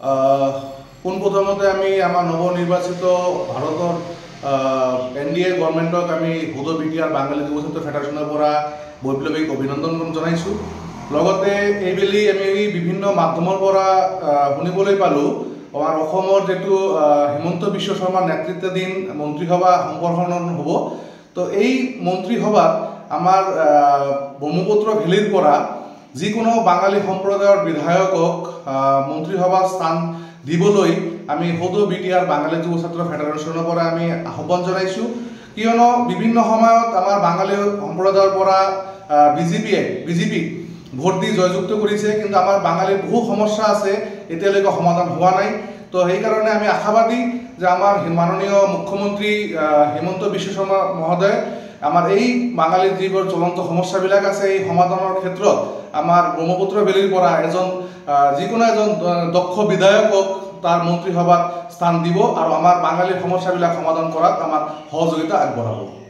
পোনপ্ৰথমতে আমি আমাৰ নৱনিৰ্বাচিত ভাৰতৰ এনডিএ গভৰ্ণমেণ্টক আমি হুদ বিটিআৰ বাঙালী যুৱ ছাত্ৰ ফেডাৰেশ্যনৰ পৰা বৈপ্লৱিক অভিনন্দন জনাইছোঁ। লগতে এইবেলি আমি বিভিন্ন মাধ্যমৰ পৰা শুনিবলৈ পালোঁ আমাৰ অসমৰ যেটো হিমন্ত বিশ্ব শৰ্মাৰ নেতৃত্বাধীন মন্ত্ৰীসভা সম্প্ৰসাৰণ হ'ব। তো এই মন্ত্ৰীসভাত আমাৰ ব্ৰহ্মপুত্ৰ ভেলীৰ পৰা যিকোনো বাঙালী সম্প্ৰদায়ৰ বিধায়কক মন্ত্ৰীসভাত স্থান দিবলৈ আমি হুদ বিটিআৰ বাঙালী যুৱ ছাত্ৰ ফেডাৰেশ্যনৰ পৰা আমি আহ্বান জনাইছোঁ। কিয়নো বিভিন্ন সময়ত আমাৰ বাঙালী সম্প্ৰদায়ৰ পৰা বিজেপি ভোট দি জয়যুক্ত কৰিছে, কিন্তু আমাৰ বাঙালীৰ বহু সমস্যা আছে এতিয়ালৈকে সমাধান হোৱা নাই। তো সেইকাৰণে আমি আশাবাদী যে আমাৰ মাননীয় মুখ্যমন্ত্ৰী হিমন্ত বিশ্ব শৰ্মা মহোদয় আমাৰ এই বাঙালীৰ যিবোৰ জ্বলন্ত সমস্যাবিলাক আছে এই সমাধানৰ ক্ষেত্ৰত আমাৰ ব্ৰহ্মপুত্ৰ ভেলীৰ পৰা যিকোনো এজন দক্ষ বিধায়কক তাৰ মন্ত্ৰীসভাত স্থান দিব আৰু আমাৰ বাঙালীৰ সমস্যাবিলাক সমাধান কৰাত আমাৰ সহযোগিতা আগবঢ়াব।